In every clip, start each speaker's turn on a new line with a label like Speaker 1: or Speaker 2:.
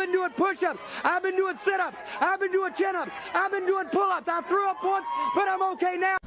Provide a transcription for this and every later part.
Speaker 1: been doing push-ups. I've been doing sit-ups. I've been doing chin-ups. I've been doing pull-ups. I threw up once, but I'm okay now.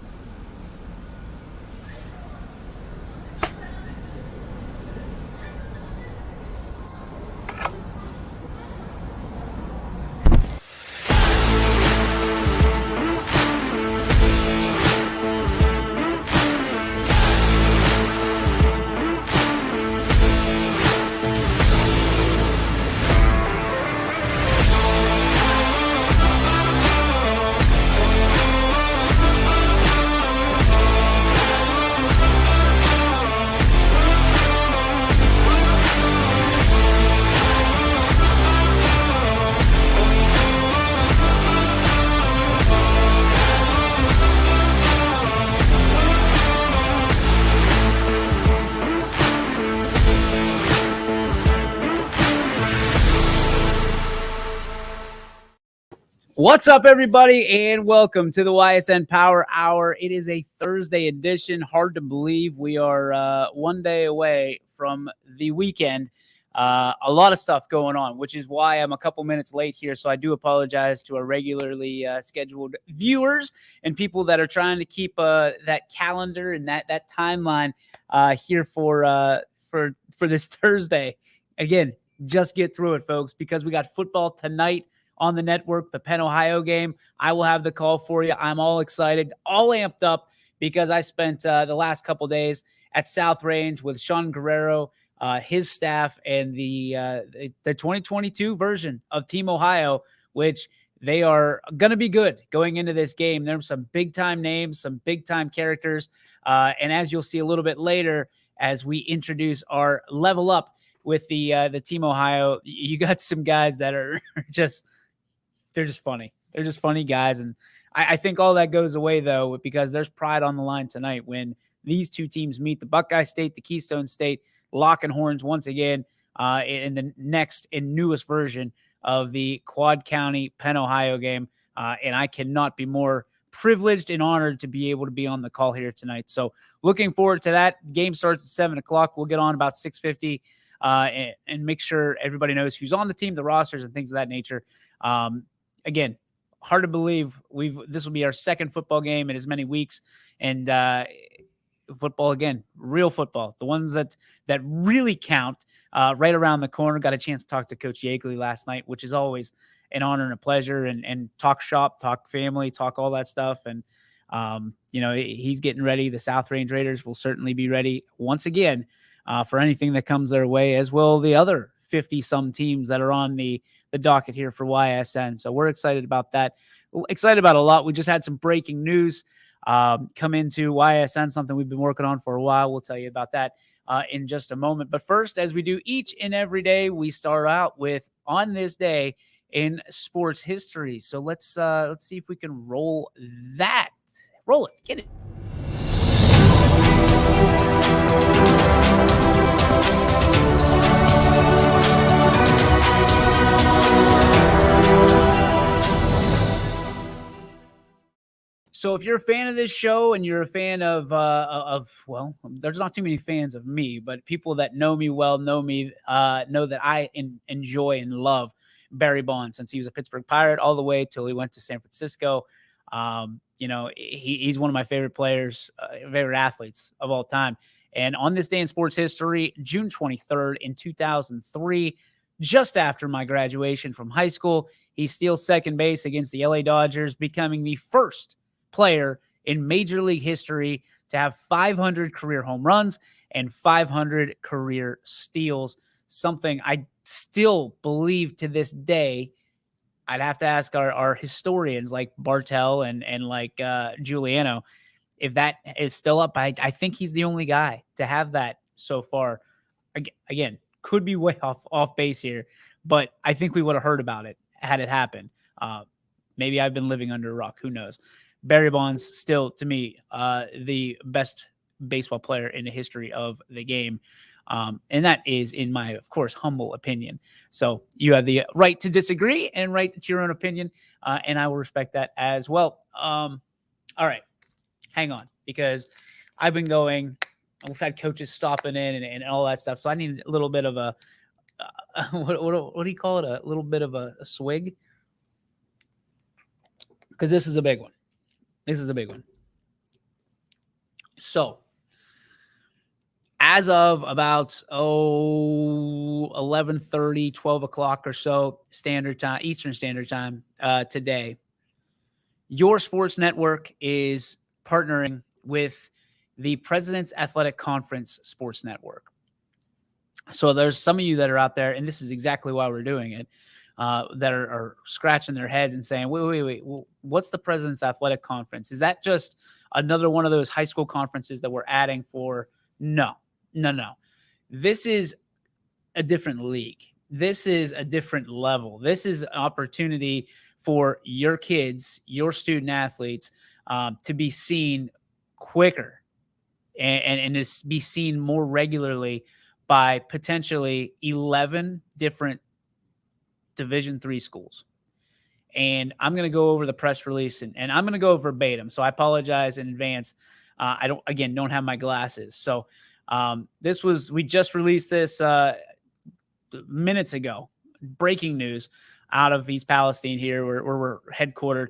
Speaker 2: What's up, everybody, and welcome to the Ysn Power Hour. It is a Thursday edition. Hard to believe we are one day away from the weekend. A lot of stuff going on, which is why I'm a couple minutes late here. So I do apologize to our regularly scheduled viewers and people that are trying to keep that calendar and that timeline here for this Thursday. Again, just get through it, folks, because we got football tonight on the network, the Penn Ohio game. I will have the call for you. I'm all excited, all amped up because I spent the last couple days at South Range with Sean Guerrero, his staff, and the 2022 version of Team Ohio, which they are going to be good going into this game. There's some big-time names, some big-time characters, and as you'll see a little bit later as we introduce our level up with the Team Ohio, you got some guys that are just – they're just funny. They're just funny guys. And I think all that goes away, though, because there's pride on the line tonight when these two teams meet, the Buckeye State, the Keystone State, locking horns once again in the next and newest version of the Quad County Penn Ohio game. And I cannot be more privileged and honored to be able to be on the call here tonight. So looking forward to that. The game starts at 7 o'clock. We'll get on about 6:50 and make sure everybody knows who's on the team, the rosters, and things of that nature. Again, hard to believe this will be our second football game in as many weeks, and football again, real football, the ones that really count, right around the corner. Got a chance to talk to Coach Yeagley last night, which is always an honor and a pleasure, and talk shop, talk family, talk all that stuff, and he's getting ready. The South Range Raiders will certainly be ready once again for anything that comes their way, as will the other 50-some teams that are on the docket here for YSN. So we're excited about that. Excited about a lot. We just had some breaking news come into YSN, something we've been working on for a while. We'll tell you about that in just a moment. But first, as we do each and every day, we start out with On This Day in Sports History. So let's see if we can roll that. Roll it. Get it. So if you're a fan of this show and you're a fan of well, there's not too many fans of me, but people that know me well know that I enjoy and love Barry Bonds since he was a Pittsburgh Pirate all the way till he went to San Francisco. He's one of my favorite players, favorite athletes of all time. And on this day in sports history, June 23rd in 2003, just after my graduation from high school, he steals second base against the LA Dodgers, becoming the first player in Major League history to have 500 career home runs and 500 career steals, something I still believe to this day. I'd have to ask our historians like Bartel and like Giuliano if that is still up. I think he's the only guy to have that so far. Again, could be way off base here, but I think we would have heard about it had it happened. Maybe I've been living under a rock. Who knows? Barry Bonds still, to me, the best baseball player in the history of the game. And that is, in my, of course, humble opinion. So you have the right to disagree and right to your own opinion, and I will respect that as well. All right, hang on, because I've been going. We've had coaches stopping in and all that stuff, so I need a little bit of a what do you call it? A little bit of a swig? Because this is a big one. This is a big one. So, as of about 11:30, 12 o'clock or so standard time, Eastern Standard Time today, your sports network is partnering with the President's Athletic Conference Sports Network. So there's some of you that are out there, and this is exactly why we're doing it, that are scratching their heads and saying, wait, what's the President's Athletic Conference? Is that just another one of those high school conferences that we're adding for? No. This is a different league. This is a different level. This is an opportunity for your kids, your student athletes, to be seen quicker and to be seen more regularly by potentially 11 different Division III schools. And I'm going to go over the press release and I'm going to go verbatim. So I apologize in advance. I don't have my glasses. So we just released this minutes ago. Breaking news out of East Palestine here, where we're headquartered.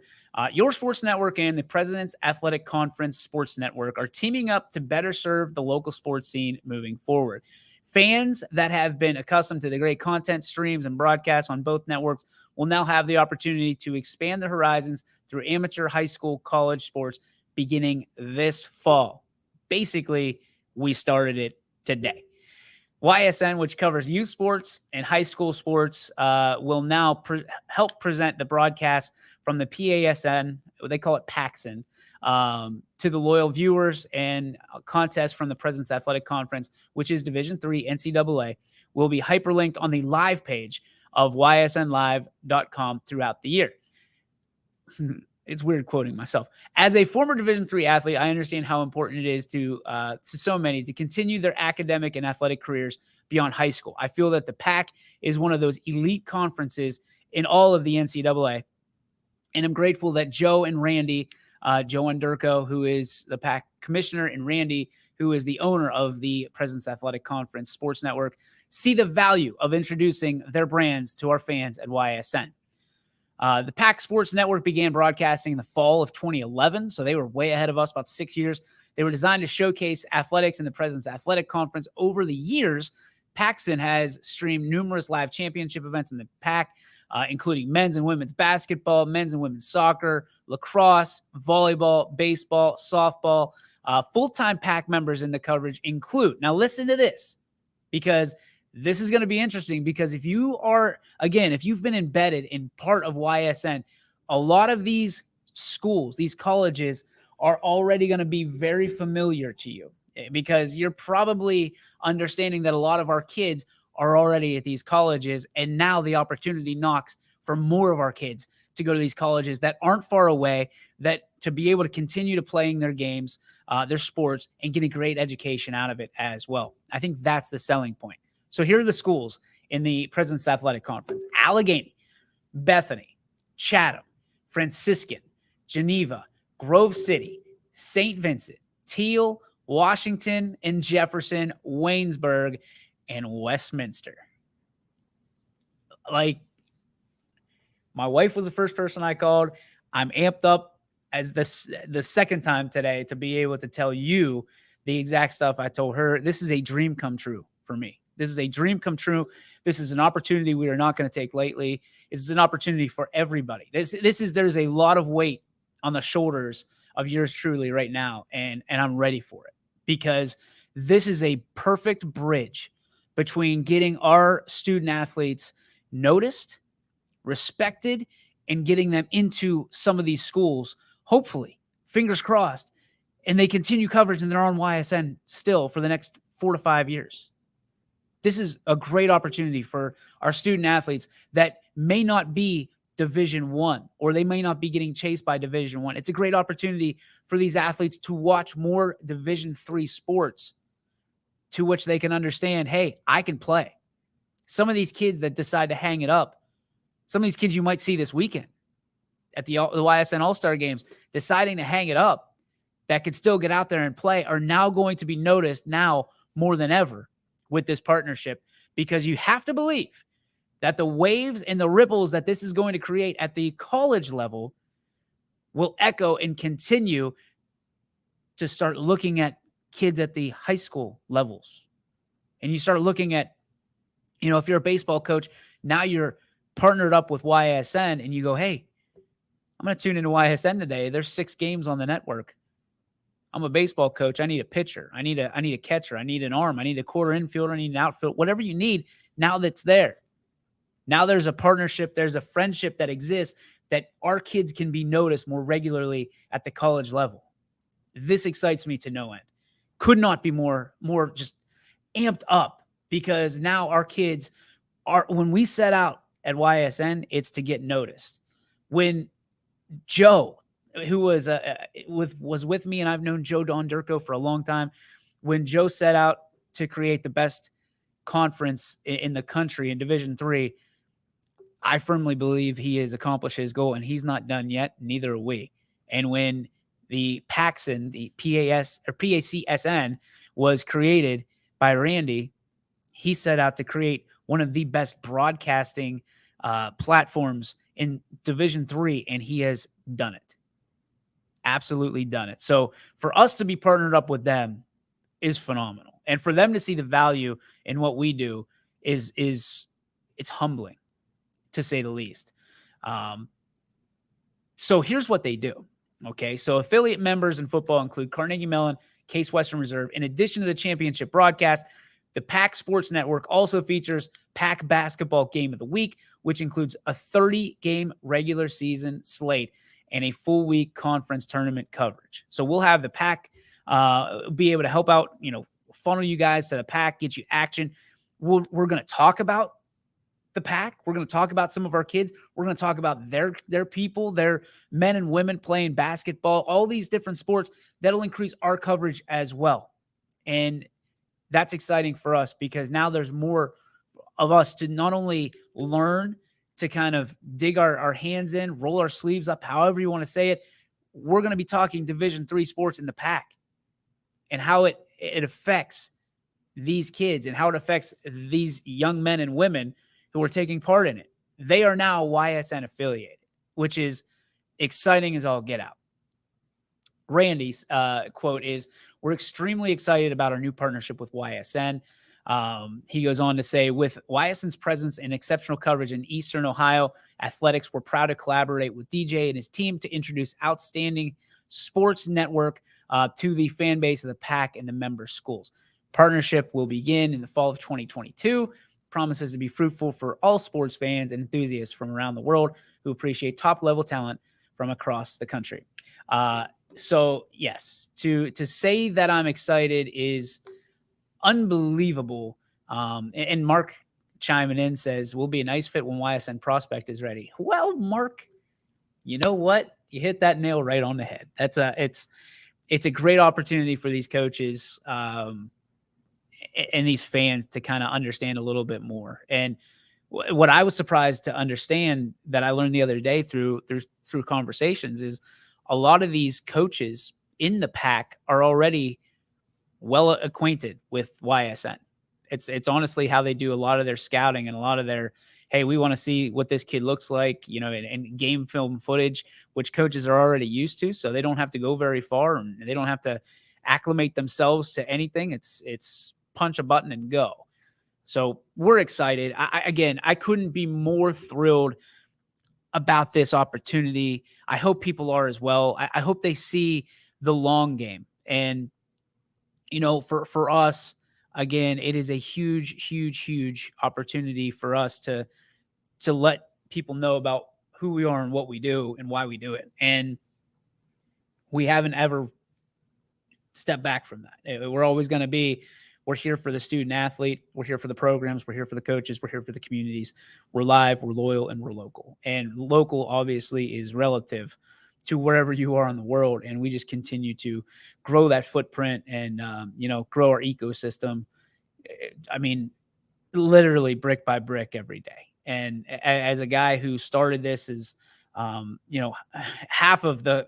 Speaker 2: Your sports network and the President's Athletic Conference Sports Network are teaming up to better serve the local sports scene moving forward. Fans that have been accustomed to the great content, streams, and broadcasts on both networks will now have the opportunity to expand their horizons through amateur, high school, college sports beginning this fall. Basically, we started it today. YSN, which covers youth sports and high school sports, will now help present the broadcast from the PASN, they call it PAXN, to the loyal viewers, and contests from the President's Athletic Conference, which is Division III NCAA, will be hyperlinked on the live page of ysnlive.com throughout the year. It's weird quoting myself. As a former Division III athlete, I understand how important it is to so many to continue their academic and athletic careers beyond high school. I feel that the PAC is one of those elite conferences in all of the NCAA, and I'm grateful that Joe and Randy, Joe Underko, who is the PAC commissioner, and Randy, who is the owner of the President's Athletic Conference Sports Network, see the value of introducing their brands to our fans at YSN. The PAC Sports Network began broadcasting in the fall of 2011, so they were way ahead of us, about 6 years. They were designed to showcase athletics in the President's Athletic Conference. Over the years, PAXN has streamed numerous live championship events in the PAC, including men's and women's basketball, men's and women's soccer, lacrosse, volleyball, baseball, softball. Full-time PAC members in the coverage include, now listen to this, because this is going to be interesting, because if you've been embedded in part of YSN, a lot of these schools, these colleges are already going to be very familiar to you, because you're probably understanding that a lot of our kids are already at these colleges, and now the opportunity knocks for more of our kids to go to these colleges that aren't far away, that to be able to continue to playing their games, their sports, and get a great education out of it as well. I think that's the selling point. So here are the schools in the President's Athletic Conference: Allegheny, Bethany, Chatham, Franciscan, Geneva, Grove City, St. Vincent, Teal, Washington and Jefferson, Waynesburg, and Westminster. Like, my wife was the first person I called. I'm amped up as the second time today to be able to tell you the exact stuff I told her. This is a dream come true for me. This is a dream come true. This is an opportunity we are not going to take lightly. This is an opportunity for everybody. There's a lot of weight on the shoulders of yours truly right now, and I'm ready for it, because this is a perfect bridge between getting our student athletes noticed, respected, and getting them into some of these schools, hopefully, fingers crossed, and they continue coverage and they're on YSN still for the next 4 to 5 years. This is a great opportunity for our student athletes that may not be Division I, or they may not be getting chased by Division I. It's a great opportunity for these athletes to watch more Division III sports, to which they can understand, hey, I can play. Some of these kids that decide to hang it up, some of these kids you might see this weekend at the YSN All-Star Games, deciding to hang it up, that could still get out there and play, are now going to be noticed now more than ever with this partnership, because you have to believe that the waves and the ripples that this is going to create at the college level will echo and continue to start looking at kids at the high school levels. And you start looking at, if you're a baseball coach, now you're partnered up with YSN and you go, hey, I'm going to tune into YSN today. There's 6 games on the network. I'm a baseball coach. I need a pitcher. I need a catcher. I need an arm. I need a quarter infielder. I need an outfield. Whatever you need, now that's there. Now there's a partnership. There's a friendship that exists that our kids can be noticed more regularly at the college level. This excites me to no end. Could not be more just amped up, because now our kids are, when we set out at YSN, it's to get noticed. When Joe, who was with me, and I've known Joe Dondurko for a long time, when Joe set out to create the best conference in the country in Division III, I firmly believe he has accomplished his goal, and he's not done yet. Neither are we. And when the PACSN, the PACSN was created by Randy, he set out to create one of the best broadcasting platforms in Division III, and he has done it. Absolutely done it. So for us to be partnered up with them is phenomenal. And for them to see the value in what we do is it's humbling, to say the least. So here's what they do. Okay, so affiliate members in football include Carnegie Mellon, Case Western Reserve. In addition to the championship broadcast, the PAC Sports Network also features PAC Basketball Game of the Week, which includes a 30-game regular season slate and a full-week conference tournament coverage. So we'll have the PAC be able to help out, funnel you guys to the PAC, get you action. We're going to talk about the PAC. We're going to talk about some of our kids. We're going to talk about their people, their men and women playing basketball, all these different sports. That'll increase our coverage as well. And that's exciting for us, because now there's more of us to not only learn, to kind of dig our hands in, roll our sleeves up, however you want to say it. We're going to be talking Division III sports in the PAC and how it affects these kids and how it affects these young men and women who are taking part in it. They are now YSN affiliated, which is exciting as all get out. Randy's quote is, "We're extremely excited about our new partnership with YSN." He goes on to say, "With YSN's presence and exceptional coverage in Eastern Ohio athletics, we're proud to collaborate with DJ and his team to introduce outstanding sports network to the fan base of the PAC and the member schools. Partnership will begin in the fall of 2022. Promises to be fruitful for all sports fans and enthusiasts from around the world who appreciate top-level talent from across the country." So yes, to say that I'm excited is unbelievable. And Mark chiming in says, "Will be a nice fit when YSN Prospect is ready." Well, Mark, you know what? You hit that nail right on the head. It's a great opportunity for these coaches and these fans to kind of understand a little bit more. And what I was surprised to understand, that I learned the other day through conversations, is a lot of these coaches in the PAC are already well acquainted with YSN. It's honestly how they do a lot of their scouting and a lot of their, hey, we want to see what this kid looks like, and game film footage, which coaches are already used to. So they don't have to go very far, and they don't have to acclimate themselves to anything. It's punch a button and go. So we're excited. I couldn't be more thrilled about this opportunity. I hope people are as well. I hope they see the long game. And, for us, again, it is a huge, huge, huge opportunity for us to let people know about who we are and what we do and why we do it. And we haven't ever stepped back from that. We're always going to be, we're here for the student athlete. We're here for the programs. We're here for the coaches. We're here for the communities. We're live, we're loyal, and we're local. And local obviously is relative to wherever you are in the world. And we just continue to grow that footprint and, grow our ecosystem. I mean, literally brick by brick every day. And as a guy who started this as, one half of the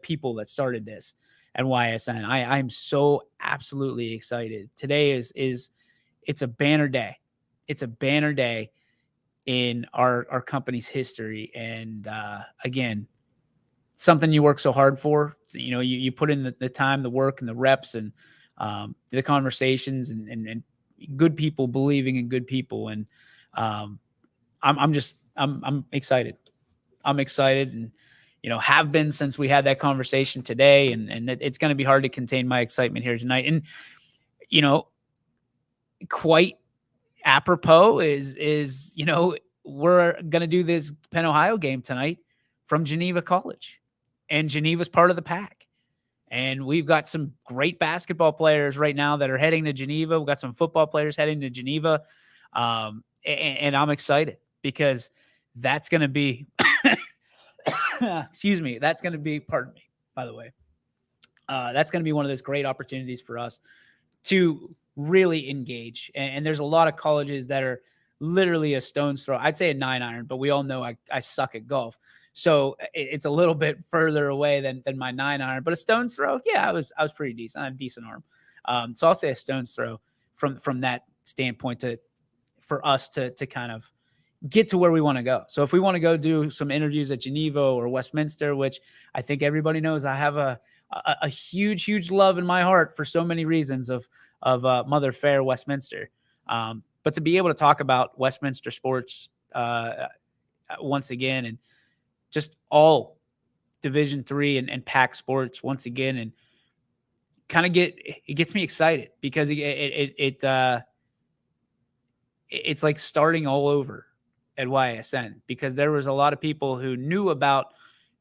Speaker 2: people that started this at YSN, I'm so absolutely excited. Today is it's a banner day. It's a banner day in our company's history. And again, something you work so hard for. You know, you put in the time, the work, and the reps, and the conversations, and good people believing in good people. And I'm excited. I'm excited, and have been since we had that conversation today. And it's going to be hard to contain my excitement here tonight. And quite apropos is we're going to do this Penn Ohio game tonight from Geneva College, and Geneva's part of the pack. And we've got some great basketball players right now that are heading to Geneva. We've got some football players heading to Geneva. And I'm excited because that's going to be, excuse me, that's going to be, pardon me, by the way, that's going to be one of those great opportunities for us to really engage. And there's a lot of colleges that are literally a stone's throw. I'd say a 9-iron, but we all know I suck at golf. So it's a little bit further away than my 9-iron, but a stone's throw. Yeah, I was pretty decent. I have a decent arm. So I'll say a stone's throw from that standpoint for us to kind of get to where we want to go. So if we want to go do some interviews at Geneva or Westminster, which I think everybody knows, I have a huge love in my heart for so many reasons of Mother Fair Westminster. But to be able to talk about Westminster sports once again, and just all Division III and PAC sports once again, and kind of it gets me excited because it's like starting all over at YSN, because there was a lot of people who knew about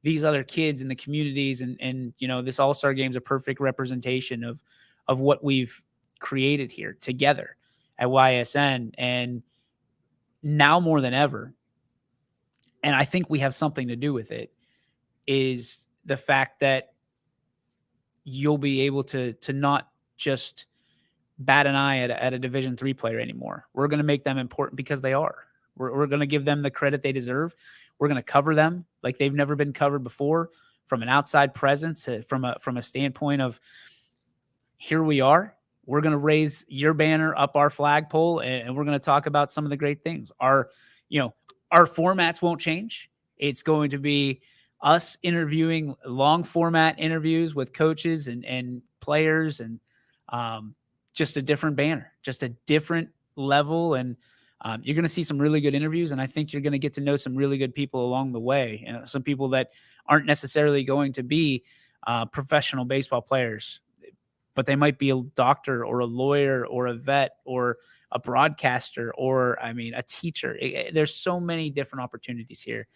Speaker 2: these other kids in the communities, and this All-Star game is a perfect representation of what we've created here together at YSN. And now more than ever, and I think we have something to do with it, is the fact that you'll be able to not just bat an eye at a Division III player anymore. We're going to make them important because they are. We're going to give them the credit they deserve. We're going to cover them like they've never been covered before, from an outside presence, from a standpoint of, here we are. We're going to raise your banner up our flagpole, and we're going to talk about some of the great things. Our formats won't change. It's going to be us interviewing long format interviews with coaches and players, and just a different banner, just a different level. And you're going to see some really good interviews, and I think you're going to get to know some really good people along the way. Some people that aren't necessarily going to be professional baseball players, but they might be a doctor or a lawyer or a vet or a broadcaster or, a teacher. There's so many different opportunities here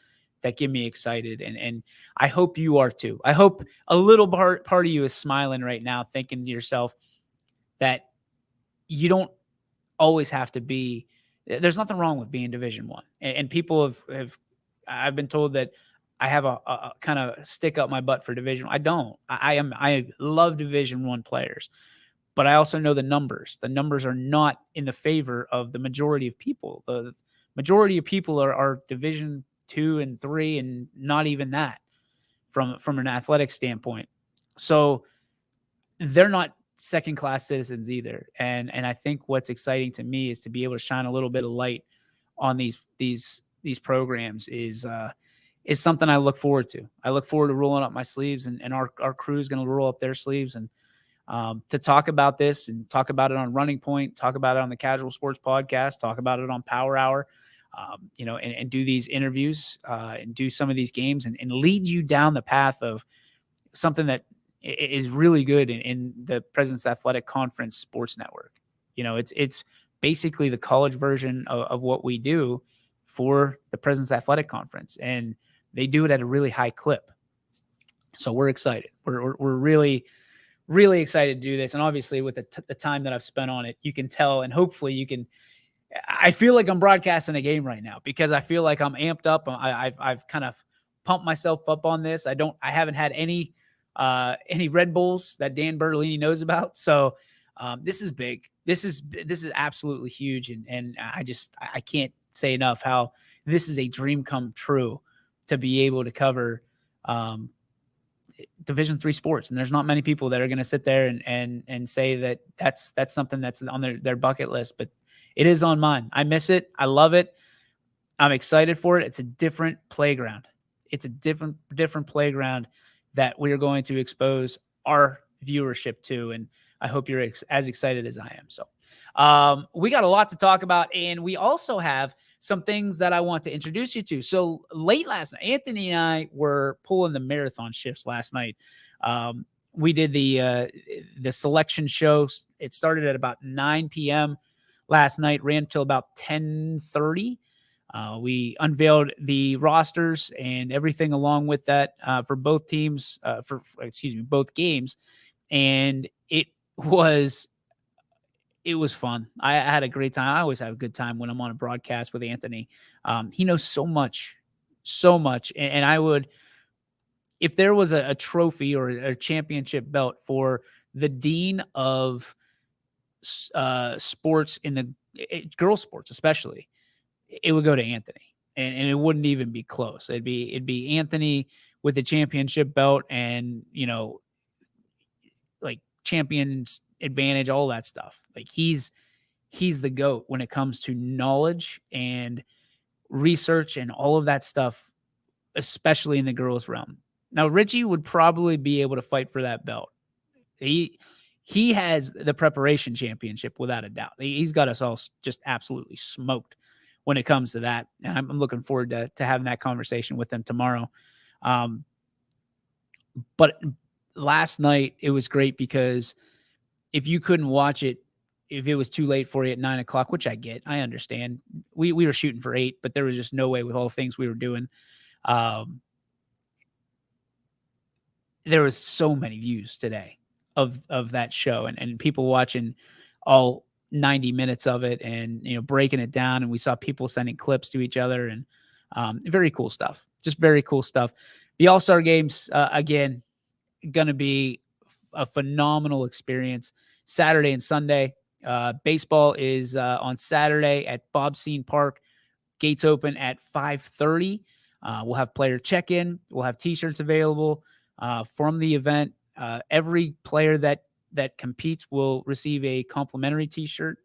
Speaker 2: that get me excited. And I hope you are too. I hope a little part of you is smiling right now, thinking to yourself that you don't always have to be, there's nothing wrong with being Division I. And people I've been told that I have a kind of stick up my butt for Division I. I don't. I love Division I players, but I also know the numbers. The numbers are not in the favor of the majority of people. The majority of people are Division II and III, and not even that from an athletic standpoint. So they're not second-class citizens either. And I think what's exciting to me is to be able to shine a little bit of light on these programs is something I look forward to. I look forward to rolling up my sleeves, and our crew is going to roll up their sleeves, and to talk about this, and talk about it on Running Point, talk about it on the Casual Sports Podcast, talk about it on Power Hour, and do these interviews, and do some of these games, and lead you down the path of something that is really good in the President's Athletic Conference Sports Network. It's basically the college version of what we do for the President's Athletic Conference, and they do it at a really high clip. So we're excited. We're really, really excited to do this. And obviously with the time that I've spent on it, you can tell, and hopefully you can, I feel like I'm broadcasting a game right now because I feel like I'm amped up. I've kind of pumped myself up on this. I haven't had any Red Bulls that Dan Bertolini knows about. So this is big. This is absolutely huge. And I can't say enough how this is a dream come true to be able to cover Division III sports. And there's not many people that are going to sit there and say that that's something that's on their bucket list. But It is on mine. I miss it. I love it. I'm excited for it. It's a different playground. It's a different playground that we are going to expose our viewership to, and I hope you're as excited as I am. So we got a lot to talk about, and we also have some things that I want to introduce you to. So late last night, Anthony and I were pulling the marathon shifts last night. We did the selection show. It started at about 9 p.m. last night, ran till about 10:30. We unveiled the rosters and everything along with that for both teams, both games, and it was fun. I had a great time. I always have a good time when I'm on a broadcast with Anthony. He knows so much, and I would, if there was a trophy or a championship belt for the dean of sports in the girl sports, especially, it would go to Anthony, and it wouldn't even be close. It'd be Anthony with the championship belt, and like champions advantage, all that stuff. Like he's the GOAT when it comes to knowledge and research and all of that stuff, especially in the girls realm. Now Richie would probably be able to fight for that belt. He has the preparation championship without a doubt. He's got us all just absolutely smoked when it comes to that. And I'm looking forward to having that conversation with him tomorrow. But last night it was great because if you couldn't watch it, if it was too late for you at 9 o'clock, which I get, I understand. We were shooting for 8, but there was just no way with all the things we were doing. There was so many views today of that show, and people watching all 90 minutes of it, and breaking it down, and we saw people sending clips to each other, and very cool stuff. Just very cool stuff. The All-Star games, again, gonna be a phenomenal experience. Saturday and Sunday. Baseball is on Saturday at Bob Scene Park. Gates open at 5:30. We'll have player check-in. We'll have T-shirts available from the event. Every player that competes will receive a complimentary T-shirt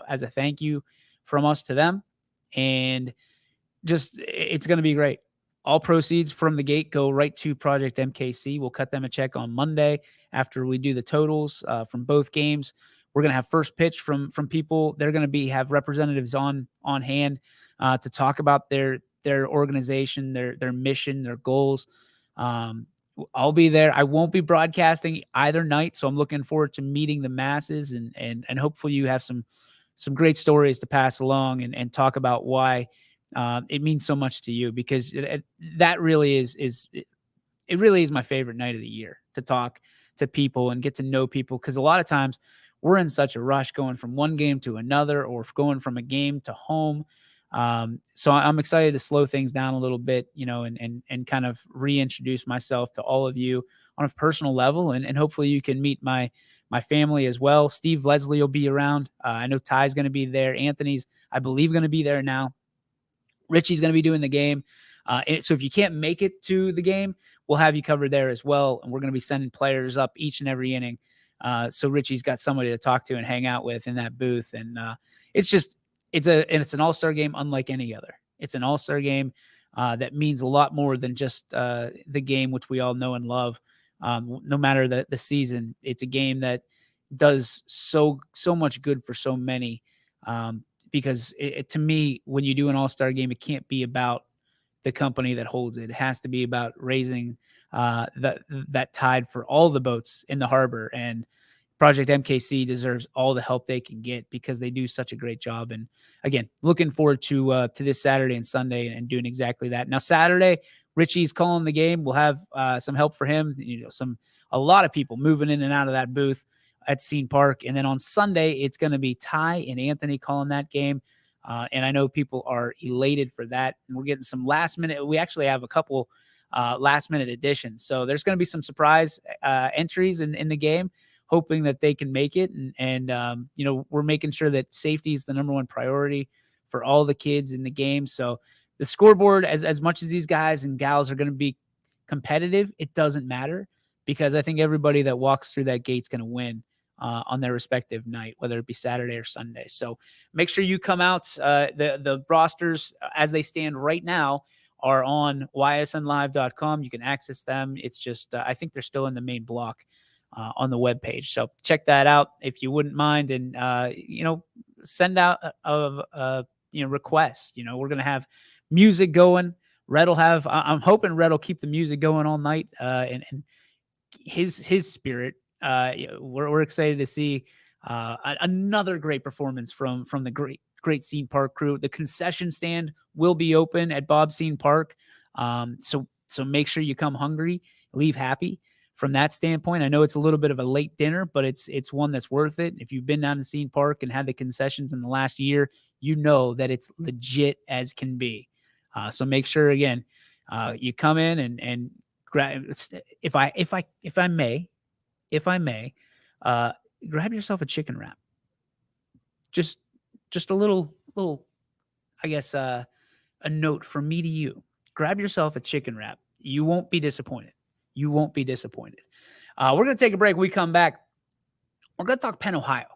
Speaker 2: as a thank you from us to them. And just, it's going to be great. All proceeds from the gate go right to Project MKC. We'll cut them a check on Monday after we do the totals from both games. We're going to have first pitch from people. They're going to have representatives on hand to talk about their organization, their mission, their goals. I'll be there. I won't be broadcasting either night, so I'm looking forward to meeting the masses, and hopefully you have some great stories to pass along and talk about why it means so much to you, because that really is it really is my favorite night of the year, to talk to people and get to know people, because a lot of times we're in such a rush going from one game to another, or going from a game to home. So I'm excited to slow things down a little bit, and kind of reintroduce myself to all of you on a personal level, and hopefully you can meet my family as well. Steve Leslie will be around. I know Ty's going to be there. Anthony's, I believe, going to be there now. Richie's going to be doing the game. So if you can't make it to the game, we'll have you covered there as well. And we're going to be sending players up each and every inning. So Richie's got somebody to talk to and hang out with in that booth. And it's an all-star game unlike any other. It's an all-star game that means a lot more than just the game, which we all know and love. No matter the season, it's a game that does so much good for so many. Because to me, when you do an all-star game, it can't be about the company that holds it. It has to be about raising that tide for all the boats in the harbor. And Project MKC deserves all the help they can get, because they do such a great job. And again, looking forward to this Saturday and Sunday and doing exactly that. Now, Saturday, Richie's calling the game. We'll have some help for him. A lot of people moving in and out of that booth at Scene Park. And then on Sunday, it's going to be Ty and Anthony calling that game. And I know people are elated for that. And we're getting some last minute. We actually have a couple last minute additions. So there's going to be some surprise entries in the game, hoping that they can make it. And we're making sure that safety is the number one priority for all the kids in the game. So the scoreboard, as much as these guys and gals are going to be competitive, it doesn't matter, because I think everybody that walks through that gate's going to win on their respective night, whether it be Saturday or Sunday. So make sure you come out. The rosters, as they stand right now, are on ysnlive.com. You can access them. It's just, I think they're still in the main block on the webpage. So check that out if you wouldn't mind. And, send out a request. We're going to have music going. Red will have, I'm hoping Red will keep the music going all night. And his spirit. We're excited to see another great performance from the great Ysn Park crew. The concession stand will be open at Ysn Park, so make sure you come hungry, leave happy. From that standpoint, I know it's a little bit of a late dinner, but it's one that's worth it. If you've been down to Ysn Park and had the concessions in the last year, you know that it's legit as can be. So make sure again, you come in and grab. If I may, grab yourself a chicken wrap. Just a little, I guess, a note from me to you. Grab yourself a chicken wrap. You won't be disappointed. We're going to take a break. When we come back, we're going to talk Penn, Ohio,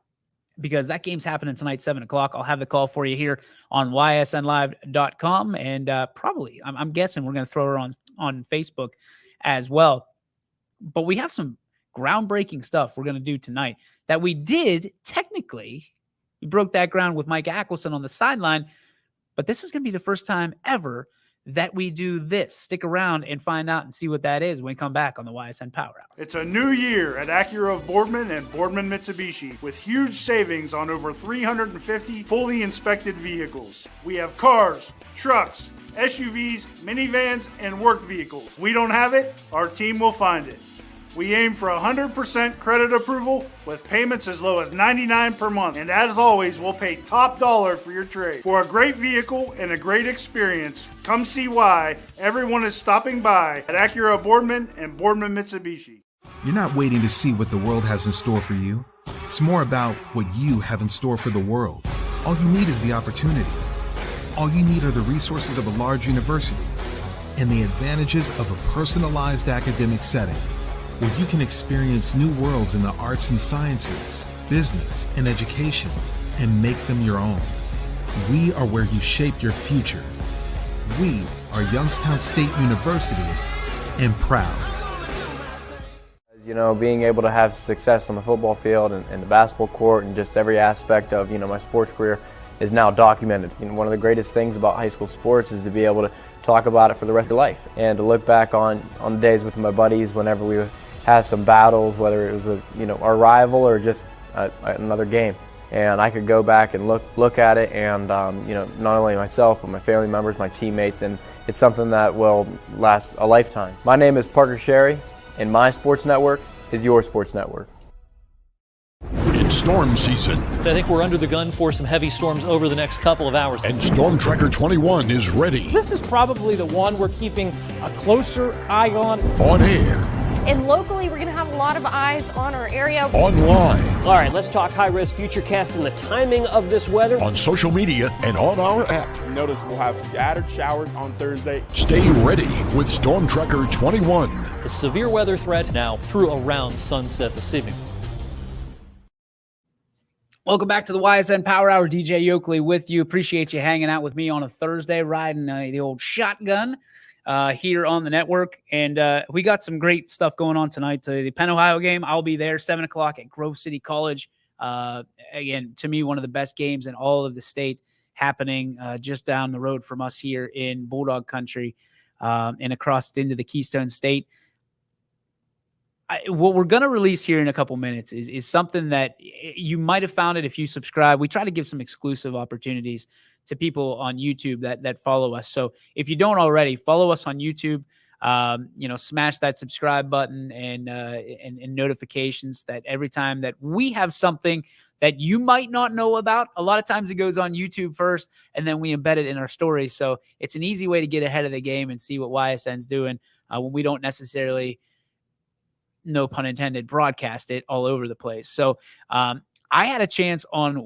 Speaker 2: because that game's happening tonight, 7 o'clock. I'll have the call for you here on ysnlive.com. And probably, I'm guessing we're going to throw her on Facebook as well. But we have some groundbreaking stuff we're going to do tonight that we did technically. We broke that ground with Mike Ackelson on the sideline, but this is going to be the first time ever that we do this. Stick around and find out and see what that is when we come back on the Ysn Power Hour.
Speaker 3: It's a new year at Acura of Boardman and Boardman Mitsubishi with huge savings on over 350 fully inspected vehicles. We have cars, trucks, SUVs, minivans, and work vehicles. We don't have it, our team will find it. We aim for 100% credit approval with payments as low as $99 per month. And as always, we'll pay top dollar for your trade. For a great vehicle and a great experience, come see why everyone is stopping by at Acura Boardman and Boardman Mitsubishi.
Speaker 4: You're not waiting to see what the world has in store for you. It's more about what you have in store for the world. All you need is the opportunity. All you need are the resources of a large university and the advantages of a personalized academic setting, where you can experience new worlds in the arts and sciences, business, and education, and make them your own. We are where you shape your future. We are Youngstown State University, and proud.
Speaker 5: Being able to have success on the football field and the basketball court and just every aspect of, my sports career is now documented. One of the greatest things about high school sports is to be able to talk about it for the rest of your life and to look back on the days with my buddies whenever we would have some battles, whether it was with our rival or just another game, and I could go back and look at it, and not only myself but my family members, my teammates, and it's something that will last a lifetime. My name is Parker Sherry, and my sports network is your sports network.
Speaker 6: It's storm season.
Speaker 7: I think we're under the gun for some heavy storms over the next couple of hours.
Speaker 6: And Storm Tracker 21 is ready.
Speaker 8: This is probably the one we're keeping a closer eye on.
Speaker 6: On air.
Speaker 9: And locally, we're going to have a lot of eyes on our area.
Speaker 6: Online.
Speaker 8: All right, let's talk high-risk futurecast and the timing of this weather.
Speaker 6: On social media and on our app.
Speaker 10: Notice we'll have scattered showers on Thursday.
Speaker 6: Stay ready with Storm Tracker 21.
Speaker 7: The severe weather threat now through around sunset this evening.
Speaker 2: Welcome back to the Ysn Power Hour. DJ Yoakley with you. Appreciate you hanging out with me on a Thursday, riding the old shotgun here on the network. And we got some great stuff going on tonight. The Penn, Ohio game, I'll be there 7 o'clock at Grove City College. Again, to me, one of the best games in all of the state happening just down the road from us here in Bulldog Country and across into the Keystone State. What we're going to release here in a couple minutes is something that you might have found it if you subscribe. We try to give some exclusive opportunities to people on YouTube that follow us. So if you don't already, follow us on YouTube. Smash that subscribe button and notifications that every time that we have something that you might not know about. A lot of times it goes on YouTube first, and then we embed it in our stories. So it's an easy way to get ahead of the game and see what YSN's doing when we don't necessarily, no pun intended, broadcast it all over the place. So I had a chance on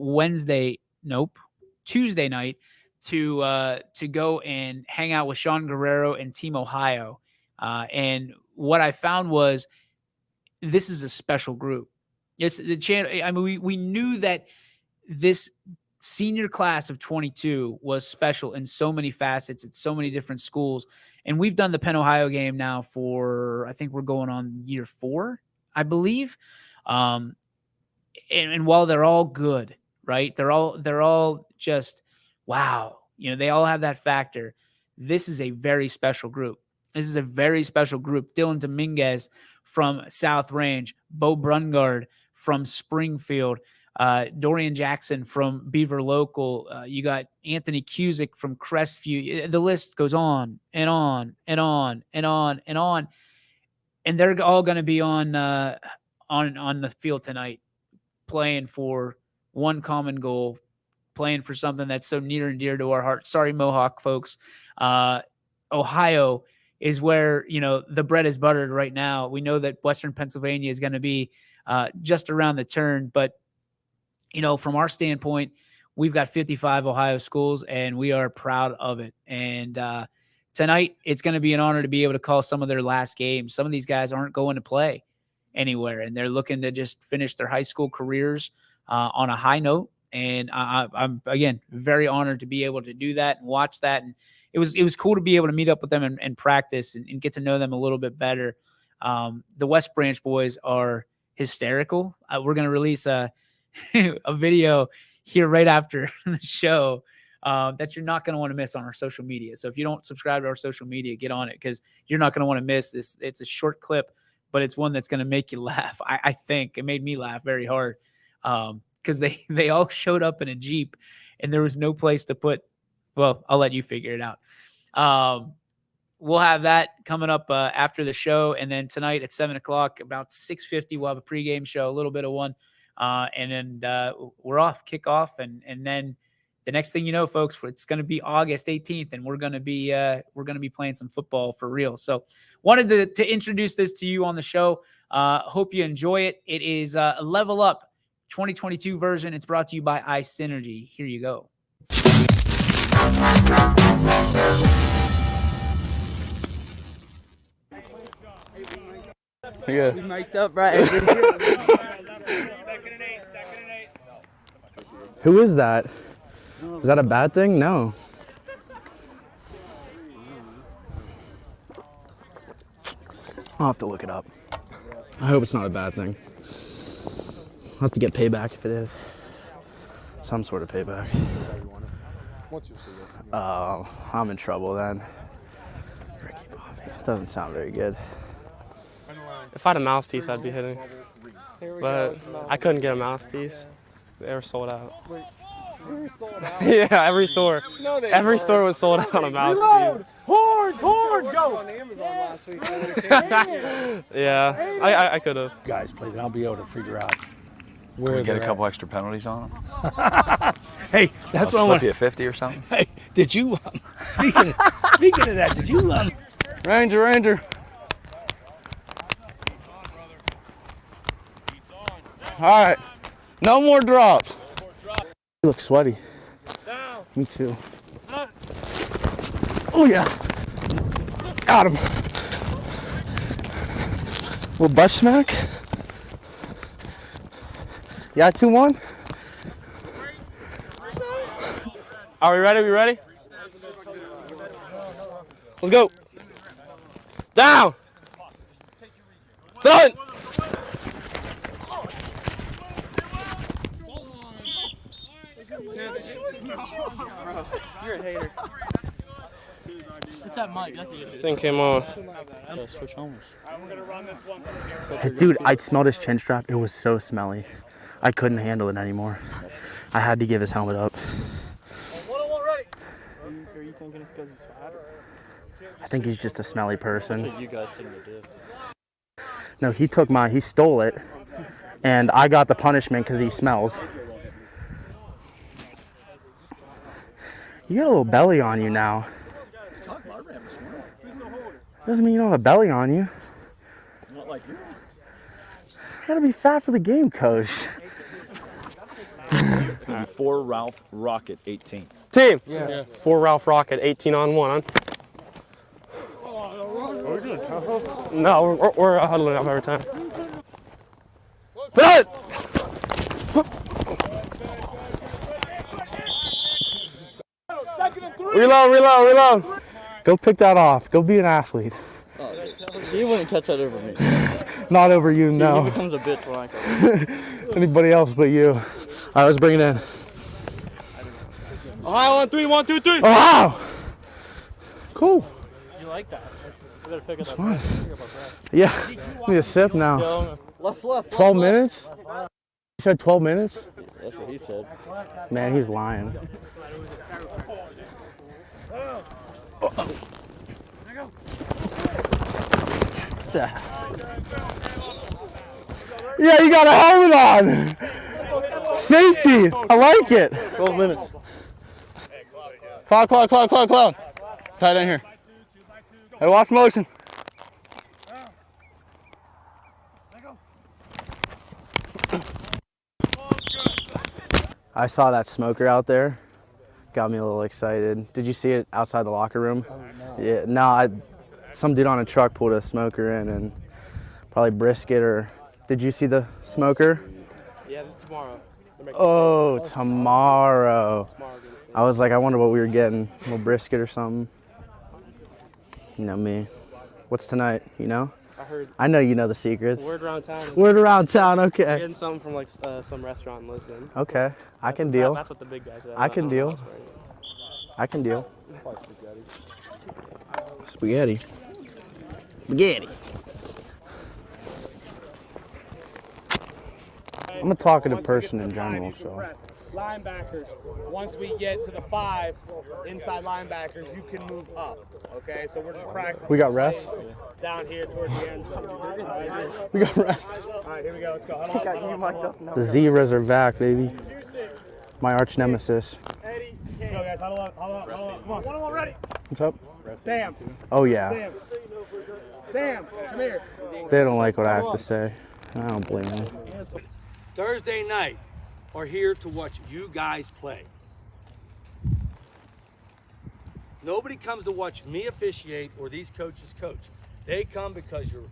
Speaker 2: Tuesday night to go and hang out with Sean Guerrero and Team Ohio. And what I found was this is a special group. It's the chance. I mean, we knew that this senior class of 22 was special in so many facets at so many different schools. And we've done the Penn Ohio game now for, I think we're going on year 4, I believe. And while they're all good, right? They're all just, wow. They all have that factor. This is a very special group. This is a very special group. Dylan Dominguez from South Range, Bo Brungard from Springfield, Dorian Jackson from Beaver Local. You got Anthony Cusick from Crestview. The list goes on and on and on and on and on. And they're all going to be on the field tonight, playing for one common goal, playing for something that's so near and dear to our heart. Sorry, Mohawk folks. Ohio is where, the bread is buttered right now. We know that Western Pennsylvania is going to be just around the turn. But, from our standpoint, we've got 55 Ohio schools, and we are proud of it. And tonight, it's going to be an honor to be able to call some of their last games. Some of these guys aren't going to play anywhere, and they're looking to just finish their high school careers on a high note. And I'm again very honored to be able to do that and watch that. And it was cool to be able to meet up with them and practice and get to know them a little bit better. The West Branch boys are hysterical. We're going to release a video here right after the show that you're not going to want to miss on our social media. So if you don't subscribe to our social media, get on it, because you're not going to want to miss this. It's a short clip, but it's one that's going to make you laugh. I think it made me laugh very hard because they all showed up in a Jeep and there was no place to put. Well, I'll let you figure it out. We'll have that coming up after the show. And then tonight at 7:00, about 6:50, we'll have a pregame show, a little bit of one. And then we're off, kick off. And then the next thing you know, folks, it's going to be August 18th, and we're going to be playing some football for real. So wanted to introduce this to you on the show. Hope you enjoy it. It is a Level Up 2022 version. It's brought to you by iSynergy. Here you go.
Speaker 11: Yeah. We mic'd up, right? Who is that? Is that a bad thing? No. I'll have to look it up. I hope it's not a bad thing. I'll have to get payback if it is. Some sort of payback. Oh, I'm in trouble then. Ricky Bobby. Doesn't sound very good.
Speaker 12: If I had a mouthpiece, I'd be hitting. But I couldn't get a mouthpiece. They were sold out.
Speaker 13: They were sold out?
Speaker 12: Yeah, every store.
Speaker 13: No,
Speaker 12: every store was sold out on a mouthpiece.
Speaker 13: Horn, go! On Amazon last week.
Speaker 12: Yeah, I could have.
Speaker 14: Guys played, and I'll be able to figure out where
Speaker 15: Can we get a
Speaker 14: they're
Speaker 15: couple
Speaker 14: at.
Speaker 15: extra penalties on them?
Speaker 14: Hey, that's
Speaker 15: I'll
Speaker 14: what
Speaker 15: slip you a 50 or something.
Speaker 14: Hey, did you? Speaking of that, did you?
Speaker 12: Ranger. All right, no more drops.
Speaker 11: You look sweaty.
Speaker 13: Down.
Speaker 11: Me too. Oh yeah. Got him. Little butt smack. Yeah, 2-1.
Speaker 12: Are we ready? Let's go. Down. Done.
Speaker 13: You're a hater. It's that mic, that's it.
Speaker 12: This thing came off.
Speaker 11: Dude, I smelled his chin strap. It was so smelly. I couldn't handle it anymore. I had to give his helmet up.
Speaker 13: Are you thinking it's because he's fat?
Speaker 11: I think he's just a smelly person.
Speaker 13: You guys seem to do.
Speaker 11: No, he took mine. He stole it. And I got the punishment because he smells. You got a little belly on you now. Doesn't mean you don't have a belly on you.
Speaker 14: Not like you.
Speaker 11: You gotta be fat for the game, coach.
Speaker 14: 4 Ralph Rocket 18.
Speaker 12: Team.
Speaker 13: Yeah.
Speaker 12: 4 Ralph Rocket, 18 on 1.
Speaker 13: Are we doing tough?
Speaker 12: No, we're huddling up every time. Done.
Speaker 11: Reload. Go pick that off. Go be an athlete.
Speaker 13: He wouldn't catch that over me.
Speaker 11: Not over you, no.
Speaker 13: He becomes a bitch when I come.
Speaker 11: Anybody else but you. All right, let's bring it in.
Speaker 12: Ohio on 3, 1, 2, 3.
Speaker 11: Oh, wow. Cool.
Speaker 13: You like that? You better pick it up.
Speaker 11: Fine. Yeah. Need a sip now.
Speaker 13: Left.
Speaker 11: 12 minutes? You said 12 minutes?
Speaker 13: That's what he said.
Speaker 11: Man, he's lying. Yeah, you got a helmet on. Safety. I like it.
Speaker 13: 12 minutes.
Speaker 11: Cloud. Tight in here. Hey, watch motion. I saw that smoker out there. Got me a little excited. Did you see it outside the locker room? Yeah. No, some dude on a truck pulled a smoker in and probably brisket or. Did you see the smoker?
Speaker 12: Yeah, tomorrow.
Speaker 11: Oh, tomorrow. I was like, I wonder what we were getting. A little brisket or something. You know me. What's tonight, you know? I know you know the secrets.
Speaker 12: Word around town.
Speaker 11: Word around town, okay.
Speaker 12: We're getting something from like some restaurant in Lisbon.
Speaker 11: Okay, I can deal.
Speaker 12: That's what the big guys said.
Speaker 11: I can deal. Spaghetti. I'm a talkative person in general, so.
Speaker 15: Linebackers, once we get to the 5 inside linebackers, you can move up. Okay, so we're just practicing.
Speaker 11: We got refs?
Speaker 15: Down here towards the end.
Speaker 11: We got refs.
Speaker 15: All right, here we go. Let's go. Huddle up.
Speaker 11: The Zebras are back, baby. My arch nemesis.
Speaker 15: Eddie, go guys. Huddle up. Come on. 1-on-1 ready.
Speaker 11: What's up?
Speaker 15: Sam.
Speaker 11: Oh, yeah.
Speaker 15: Sam, come here.
Speaker 11: They don't like what I have to say. I don't blame them.
Speaker 14: Thursday night are here to watch you guys play. Nobody comes to watch me officiate or these coaches coach. They come because your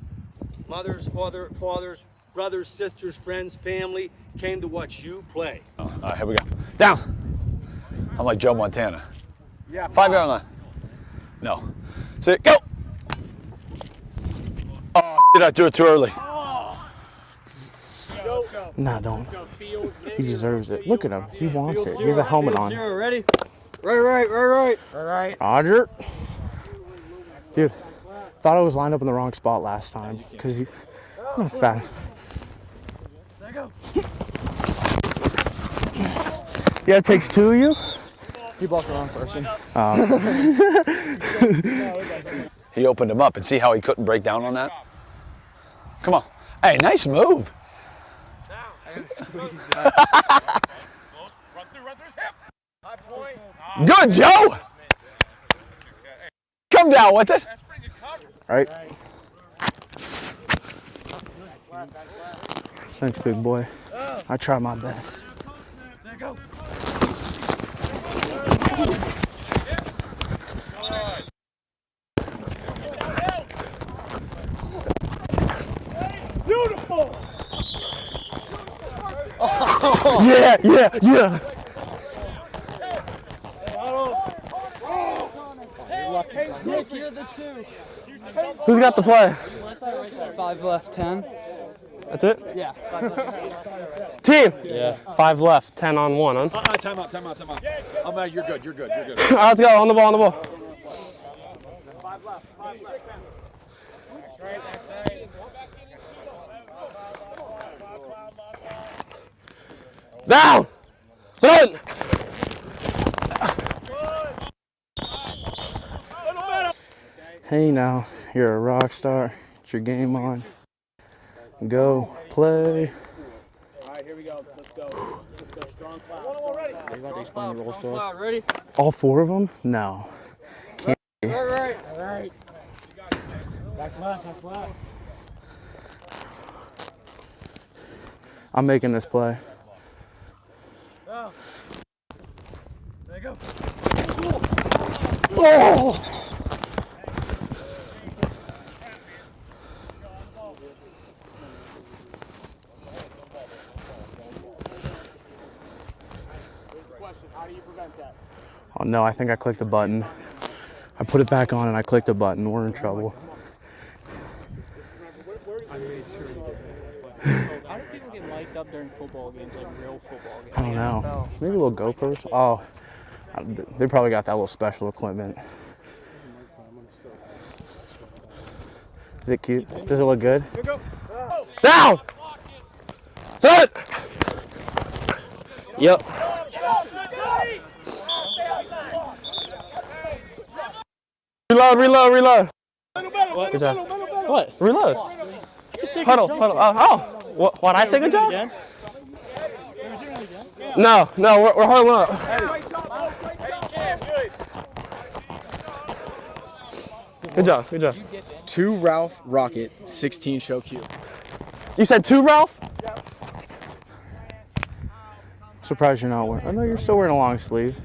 Speaker 14: mothers, fathers, brothers, sisters, friends, family came to watch you play.
Speaker 16: All right, here we go. Down. I'm like Joe Montana. Yeah. 5-yard line. No. Sit. Go. Oh, did I do it too early?
Speaker 11: Nah, don't. He deserves it. Look at him. He wants it. He has a helmet on.
Speaker 13: Ready? Right.
Speaker 11: Roger. Dude, thought I was lined up in the wrong spot last time because I'm a fat. Yeah, it takes 2 of you.
Speaker 13: You blocked the wrong person.
Speaker 16: He opened him up and see how he couldn't break down on that? Come on. Hey, nice move. Good, Joe. Come down with it.
Speaker 11: Right. Thanks, big boy. I try my best.
Speaker 15: Beautiful.
Speaker 11: Yeah.
Speaker 13: Nick, you're the 2.
Speaker 11: Who's got the play?
Speaker 13: 5 left, 10.
Speaker 11: That's it?
Speaker 13: Yeah. 5 left.
Speaker 11: Team.
Speaker 12: Yeah. 5 left, 10 on 1, huh?
Speaker 10: Time out. You're good.
Speaker 11: All right, let's go. On the ball.
Speaker 15: 5 left.
Speaker 11: Down. Sit. Hey now, you're a rock star. Get your game on. Go play.
Speaker 15: All right, here we go. Let's go. Strong clap. 1-on-1 ready.
Speaker 13: Are you about to explain the rules to us?
Speaker 15: Ready?
Speaker 11: All 4 of them? No. Can't.
Speaker 15: All right. Back left.
Speaker 11: I'm making this play.
Speaker 15: Go. There you go.
Speaker 11: Oh! No, I think I clicked a button. I put it back on and I clicked a button. We're in trouble.
Speaker 13: I made sure you did. How do people get mic'd up during football games, like real football games?
Speaker 11: I don't know. Maybe a little GoPros. Oh, they probably got that little special equipment. Is it cute? Does it look good? Down! Set! Yep. Reload.
Speaker 13: What?
Speaker 11: Good job.
Speaker 13: What?
Speaker 11: Reload. Huddle. Oh, what? I say good job? No, we're huddling up. Good job.
Speaker 17: 2 Ralph Rocket, 16 show Q.
Speaker 11: You said 2 Ralph? Surprised you're not wearing. I know you're still wearing a long sleeve.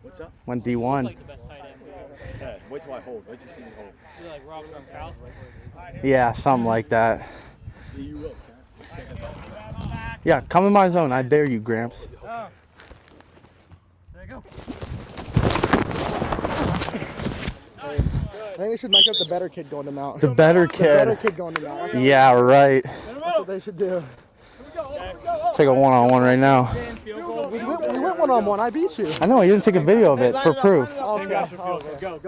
Speaker 10: What's up?
Speaker 11: Went D1.
Speaker 10: Wait till I hold. Wait till you see me hold.
Speaker 13: You like Rob Gronkowski?
Speaker 11: Yeah, something like that.
Speaker 10: You will.
Speaker 11: Yeah, come in my zone. I dare you, Gramps.
Speaker 13: There you go.
Speaker 17: I think they should make up the better kid going to Mount.
Speaker 11: The better kid.
Speaker 17: The better kid going to Mount.
Speaker 11: Yeah, right.
Speaker 17: That's what they should do.
Speaker 11: Take a one-on-one right now.
Speaker 17: We went one-on-one. I beat you.
Speaker 11: I know, you didn't take a video of it for proof.
Speaker 17: Okay. Go.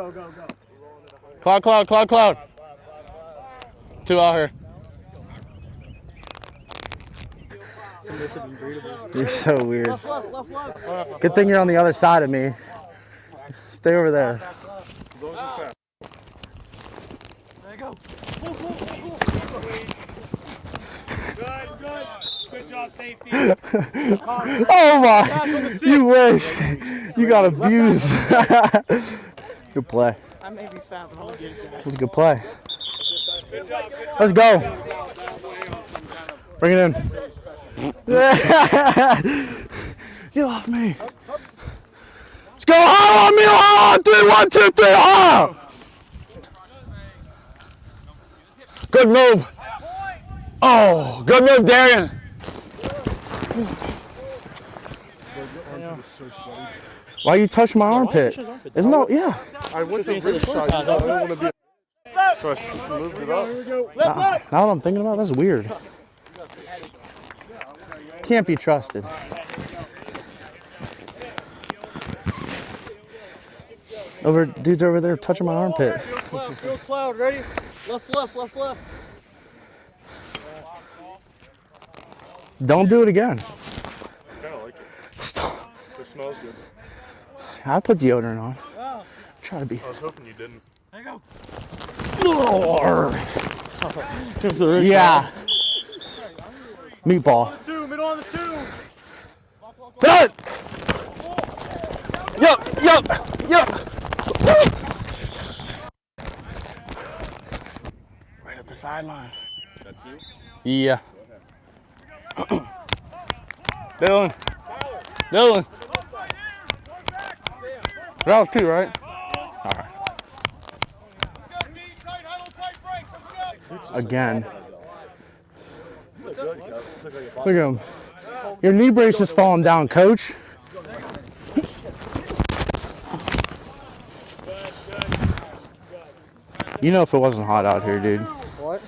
Speaker 11: Cloud. 2 out here. You're so weird. Good thing you're on the other side of me. Stay over there.
Speaker 13: There you go. Good job, safety.
Speaker 11: Oh my! You wish. You got abused. Good play.
Speaker 13: I may be fat, but I'll get it.
Speaker 11: That was a good play. Let's go. Bring it in. Get off me. Let's go. Hard on me. Hard. 3, 1, 2, 3. Hard. Good move. Oh, good move, Darian. Why you touch my armpit? Isn't that, yeah.
Speaker 17: I went to rim shot. I don't want to be. So I moved it up.
Speaker 11: Now that I'm thinking about it, that's weird. Can't be trusted. Dude's over there touching my armpit.
Speaker 13: Field Cloud, ready? Left.
Speaker 11: Don't do it again.
Speaker 17: I kind of like it. It smells good.
Speaker 11: I put deodorant on. Try to be.
Speaker 17: I was hoping you didn't.
Speaker 13: There you
Speaker 11: go. Yeah. Meatball.
Speaker 13: Middle on the 2.
Speaker 11: Done. Yup. Right up the sidelines.
Speaker 10: That's you?
Speaker 11: Yeah. Dylan. Ralph too, right? All right. Again. Look at him. Your knee brace is falling down, coach. You know if it wasn't hot out here, dude.
Speaker 17: What?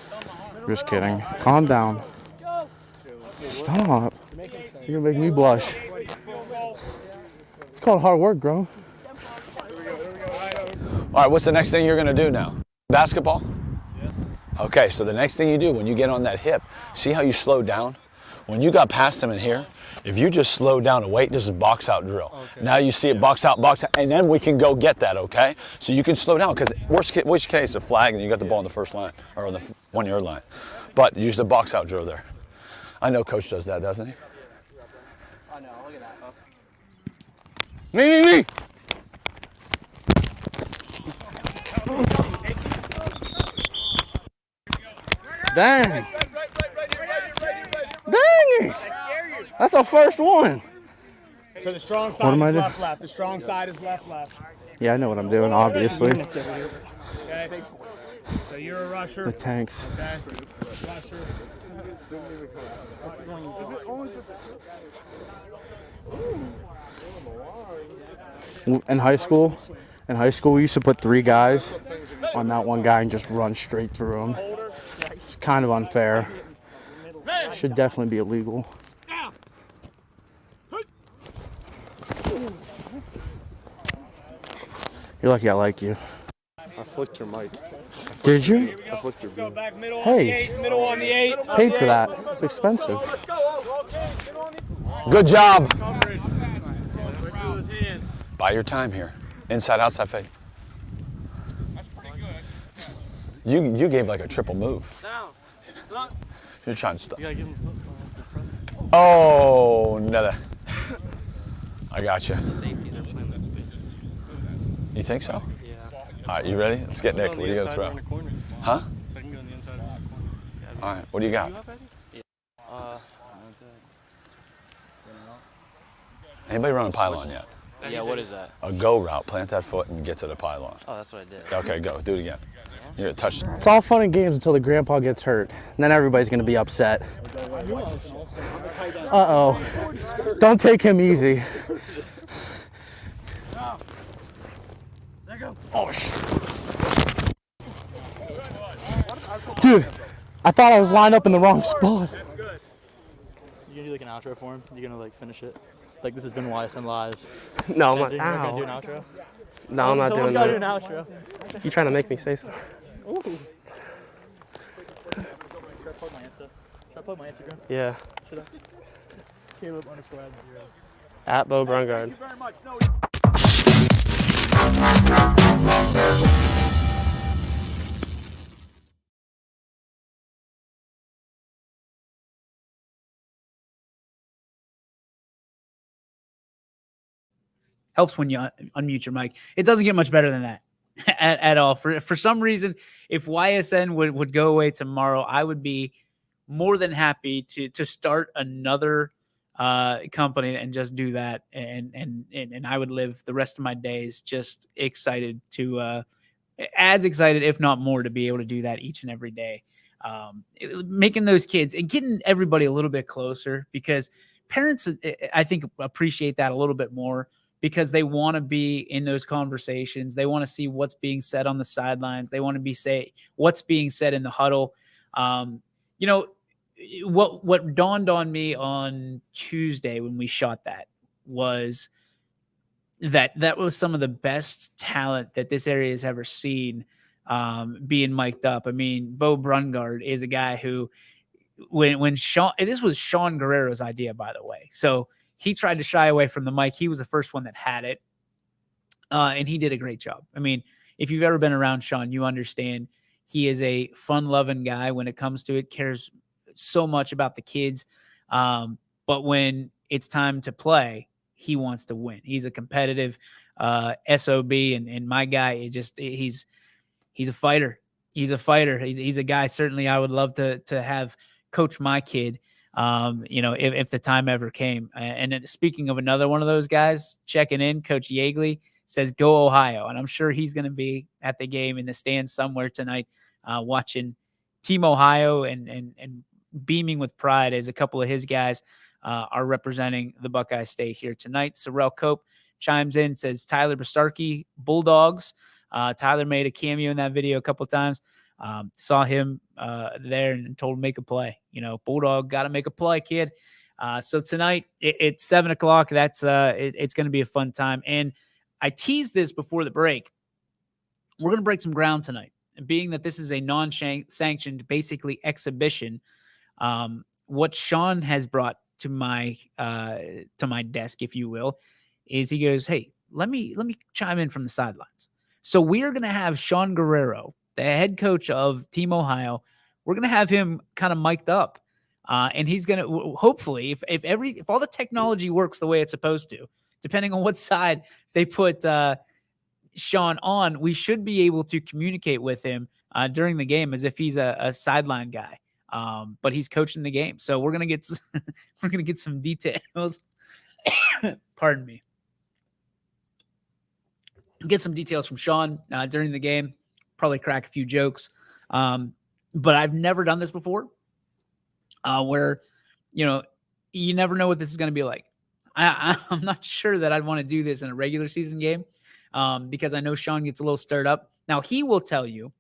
Speaker 11: Just kidding. Calm down. Stop. You're gonna make me blush. It's called hard work, bro.
Speaker 16: All right, what's the next thing you're going to do now? Basketball? Yeah. Okay, so the next thing you do when you get on that hip, see how you slow down? When you got past him in here, if you just slow down and wait, this is box out drill. Okay. Now you see it box out, and then we can go get that, okay? So you can slow down, because worst case, a flag, and you got the ball on the first line, or on the 1-yard line. But use the box out drill there. I know Coach does that, doesn't he?
Speaker 13: I know, look at that.
Speaker 11: Me. Dang. Dang it. That's our first one.
Speaker 15: So the strong side is left. The strong side is left.
Speaker 11: Yeah, I know what I'm doing, obviously.
Speaker 15: Okay. So you're a rusher.
Speaker 11: The tanks.
Speaker 15: Okay. Rusher.
Speaker 11: In high school, we used to put 3 guys on that one guy and just run straight through him. It's kind of unfair. Should definitely be illegal. You're lucky I like you.
Speaker 17: I flicked your mic.
Speaker 11: Did you?
Speaker 17: I flicked your beam.
Speaker 11: Hey,
Speaker 15: Middle on the 8.
Speaker 11: paid for that. It's expensive.
Speaker 16: Good job. Buy your time here. Inside, outside fade. You gave like a triple move. You're trying to stop. Oh, no. I got you. You think so?
Speaker 12: Yeah.
Speaker 16: All right, you ready? Let's get Nick. What do you got to throw? Huh? All right, what do you got? Anybody run a pylon yet?
Speaker 12: Yeah, what is that?
Speaker 16: A go route. Plant that foot and get to the pylon.
Speaker 12: Oh, that's what I did.
Speaker 16: Okay, go. Do it again. You're going to touch.
Speaker 11: It's all fun and games until the grandpa gets hurt. And then everybody's going to be upset. Uh-oh. Don't take him easy. Oh, shit. Dude, I thought I was lined up in the wrong spot.
Speaker 13: You gonna do like an outro for him? You gonna like finish it? Like this has been Ysn Live.
Speaker 12: No, I'm not.
Speaker 13: You're gonna do an outro?
Speaker 12: No, I'm not doing that.
Speaker 13: Someone's gotta do an outro.
Speaker 12: You trying to make me say so?
Speaker 13: Ooh. Should I plug my Insta? Should I plug my Instagram?
Speaker 12: Yeah.
Speaker 13: Should I? Caleb_0.
Speaker 12: At Bo Brungard.
Speaker 13: Thank you very much. No.
Speaker 2: Helps when you unmute your mic. It doesn't get much better than that at all. For some reason, if YSN would go away tomorrow, I would be more than happy to start another company and just do that. And I would live the rest of my days just excited to, as excited, if not more, to be able to do that each and every day. Making those kids and getting everybody a little bit closer, because parents, I think, appreciate that a little bit more, because they want to be in those conversations. They want to see what's being said on the sidelines. They want to say what's being said in the huddle. You know, what dawned on me on Tuesday when we shot that was that was some of the best talent that this area has ever seen, being mic'd up. I mean, Bo Brungard is a guy who, when Sean, and this was Sean Guerrero's idea, by the way. So he tried to shy away from the mic. He was the first one that had it, and he did a great job. I mean, if you've ever been around Sean, you understand he is a fun-loving guy when it comes to it, cares so much about the kids. But when it's time to play, he wants to win. He's a competitive SOB, and my guy, he's a fighter. He's a fighter. He's a guy certainly I would love to have coach my kid. You know, if the time ever came. And then speaking of another one of those guys checking in, Coach Yeagley says, "Go Ohio." And I'm sure he's going to be at the game in the stands somewhere tonight, watching Team Ohio and beaming with pride as a couple of his guys are representing the Buckeye State here tonight. Sorrel Cope chimes in, says, "Tyler Bastarkey, Bulldogs." Tyler made a cameo in that video a couple of times. Saw him there and told him make a play. You know, Bulldog got to make a play, kid. So tonight it's 7 o'clock. That's it's going to be a fun time. And I teased this before the break. We're going to break some ground tonight. And being that this is a non-sanctioned, basically exhibition, what Sean has brought to my desk, if you will, is he goes, "Hey, let me chime in from the sidelines." So we are going to have Sean Guerrero, the head coach of Team Ohio. We're going to have him kind of mic'd up, and he's going to hopefully, if all the technology works the way it's supposed to, depending on what side they put Sean on, we should be able to communicate with him during the game as if he's a sideline guy. But he's coaching the game, so we're gonna get some details. Pardon me. Get some details from Sean during the game. Probably crack a few jokes. But I've never done this before. where, you know, you never know what this is going to be like. I'm not sure that I'd want to do this in a regular season game because I know Sean gets a little stirred up. Now, he will tell you,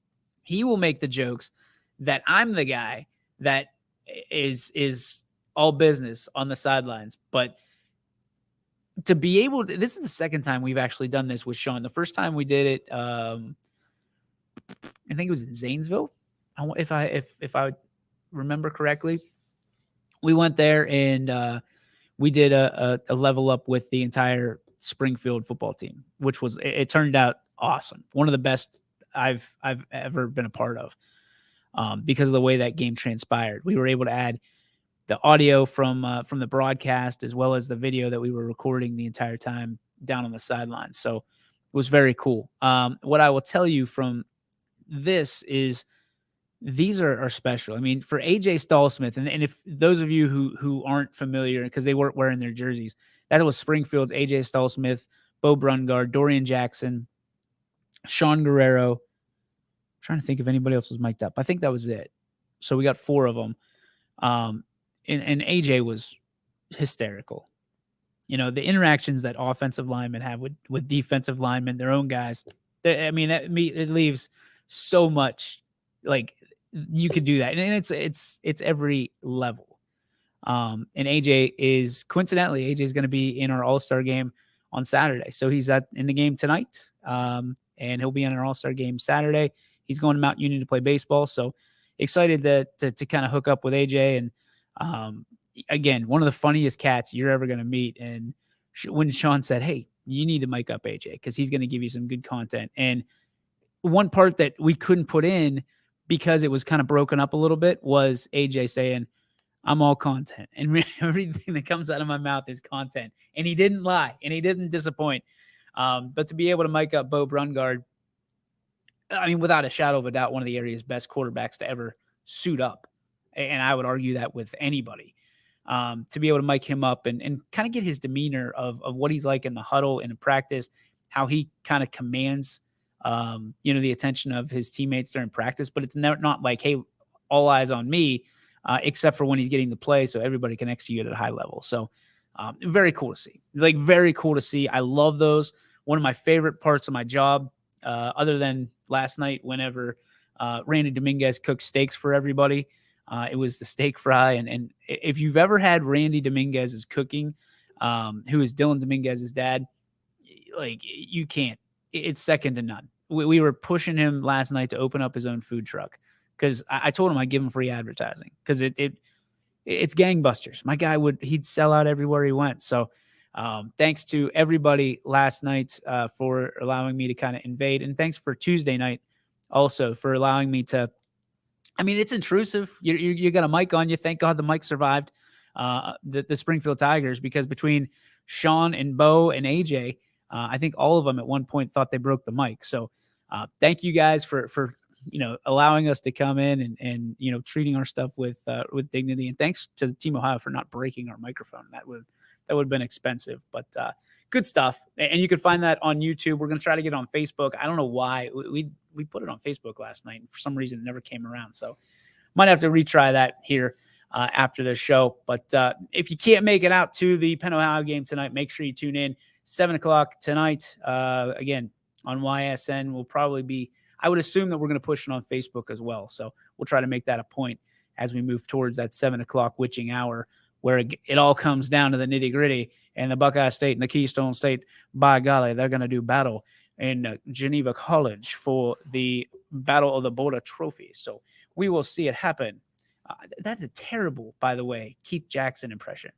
Speaker 2: he will make the jokes that I'm the guy that is all business on the sidelines. But to be able to, this is the second time we've actually done this with Sean. The first time we did it, I think it was in Zanesville, if I remember correctly. We went there and we did a level up with the entire Springfield football team, which was it turned out awesome. One of the best I've ever been a part of because of the way that game transpired. We were able to add the audio from the broadcast as well as the video that we were recording the entire time down on the sidelines. So it was very cool. What I will tell you from this is these are special. I mean, for AJ Stallsmith, and if those of you who aren't familiar because they weren't wearing their jerseys, that was Springfield's AJ Stallsmith, Bo Brungard, Dorian Jackson, Sean Guerrero. I'm trying to think if anybody else was mic'd up. I think that was it. So we got 4 of them. And AJ was hysterical. You know, the interactions that offensive linemen have with defensive linemen, their own guys. I mean, it leaves so much. Like you could do that, and it's every level. And AJ is coincidentally AJ is going to be in our All-Star game on Saturday, so he's in the game tonight, and he'll be in our All-Star game Saturday. He's going to Mount Union to play baseball, so excited to kind of hook up with AJ. And again, one of the funniest cats you're ever going to meet. And when Sean said, "Hey, you need to mic up AJ because he's going to give you some good content," and one part that we couldn't put in because it was kind of broken up a little bit was AJ saying, "I'm all content." And everything that comes out of my mouth is content. And he didn't lie and he didn't disappoint. But to be able to mic up Bo Brungard, I mean, without a shadow of a doubt, one of the area's best quarterbacks to ever suit up. And I would argue that with anybody. To be able to mic him up and kind of get his demeanor of what he's like in the huddle and in practice, how he kind of commands the attention of his teammates during practice, but it's not like, hey, all eyes on me, except for when he's getting the play so everybody can execute at a high level. So very cool to see. Like, very cool to see. I love those. One of my favorite parts of my job, other than last night whenever Randy Dominguez cooked steaks for everybody. It was the steak fry. And if you've ever had Randy Dominguez's cooking, who is Dylan Dominguez's dad, like, you can't. It's second to none. We were pushing him last night to open up his own food truck because I told him I'd give him free advertising because it's gangbusters. My guy he'd sell out everywhere he went. So thanks to everybody last night for allowing me to kind of invade. And thanks for Tuesday night also for allowing me to, I mean, it's intrusive. You got a mic on you. Thank God the mic survived the Springfield Tigers, because between Sean and Bo and AJ, I think all of them at one point thought they broke the mic. So thank you guys for allowing us to come in and treating our stuff with dignity. And thanks to Team Ohio for not breaking our microphone. That would have been expensive, but good stuff. And you can find that on YouTube. We're going to try to get it on Facebook. I don't know why we put it on Facebook last night, and for some reason it never came around. So might have to retry that here after the show. But if you can't make it out to the Penn Ohio game tonight, make sure you tune in 7:00 tonight. Again, on YSN will probably be, I would assume that we're going to push it on Facebook as well. So we'll try to make that a point as we move towards that 7:00 witching hour, where it all comes down to the nitty gritty. And the Buckeye State and the Keystone State, by golly, they're going to do battle in Geneva College for the Battle of the Border Trophy. So we will see it happen. That's a terrible, by the way, Keith Jackson impression.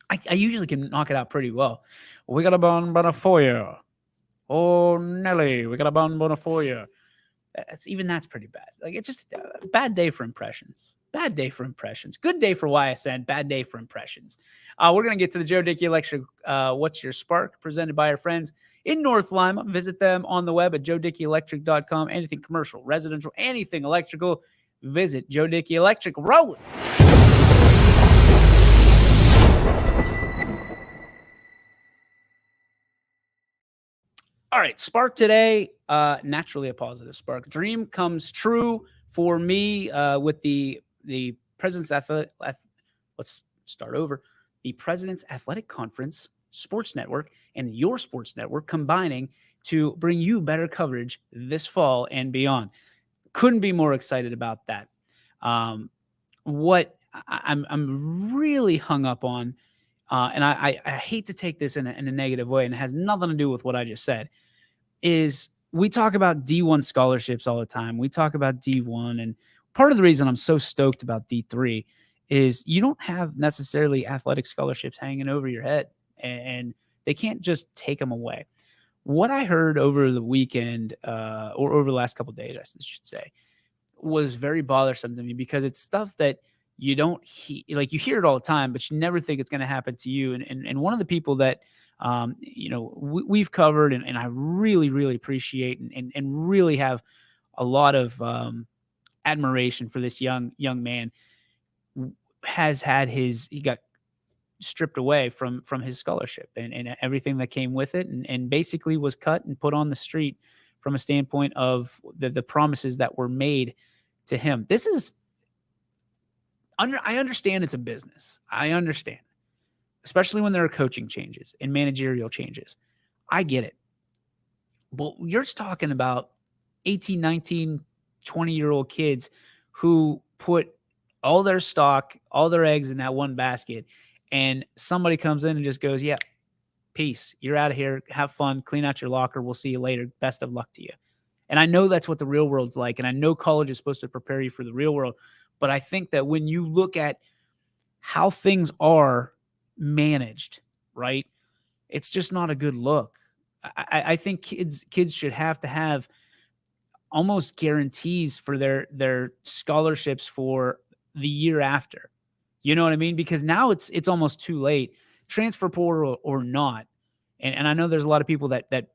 Speaker 2: I usually can knock it out pretty well. We got a bon for you. Oh, Nelly, we got a bon for you. That's pretty bad. Like, it's just a bad day for impressions. Bad day for impressions. Good day for YSN. Bad day for impressions. We're going to get to the Joe Dickey Electric What's Your Spark, presented by our friends in North Lima. Visit them on the web at joedickeyelectric.com. Anything commercial, residential, anything electrical, visit Joe Dickey Electric. Roll it. All right, spark today, naturally a positive spark. Dream comes true for me with the President's Athletic, let's start over. The President's Athletic Conference Sports Network and your sports network combining to bring you better coverage this fall and beyond. Couldn't be more excited about that. What I'm really hung up on, and I hate to take this in a negative way, and it has nothing to do with what I just said, is we talk about D1 scholarships all the time. We talk about D1, and part of the reason I'm so stoked about D3 is you don't have necessarily athletic scholarships hanging over your head, and they can't just take them away. What I heard over the weekend, or over the last couple of days, I should say, was very bothersome to me because it's stuff that you don't like. You hear it all the time, but you never think it's going to happen to you. And one of the people that we've covered, and I really, really appreciate and really have a lot of admiration for this young man, has had he got stripped away from his scholarship and everything that came with it, and basically was cut and put on the street from a standpoint of the promises that were made to him. This is I understand it's a business. I understand, especially when there are coaching changes and managerial changes. I get it. But you're just talking about 18, 19, 20-year-old kids who put all their stock, all their eggs in that one basket, and somebody comes in and just goes, yeah, peace. You're out of here. Have fun. Clean out your locker. We'll see you later. Best of luck to you. And I know that's what the real world's like, and I know college is supposed to prepare you for the real world. But I think that when you look at how things are managed, right, it's just not a good look. I think kids should have to have almost guarantees for their scholarships for the year after. You know what I mean? Because now it's almost too late, transfer portal or not. And I know there's a lot of people that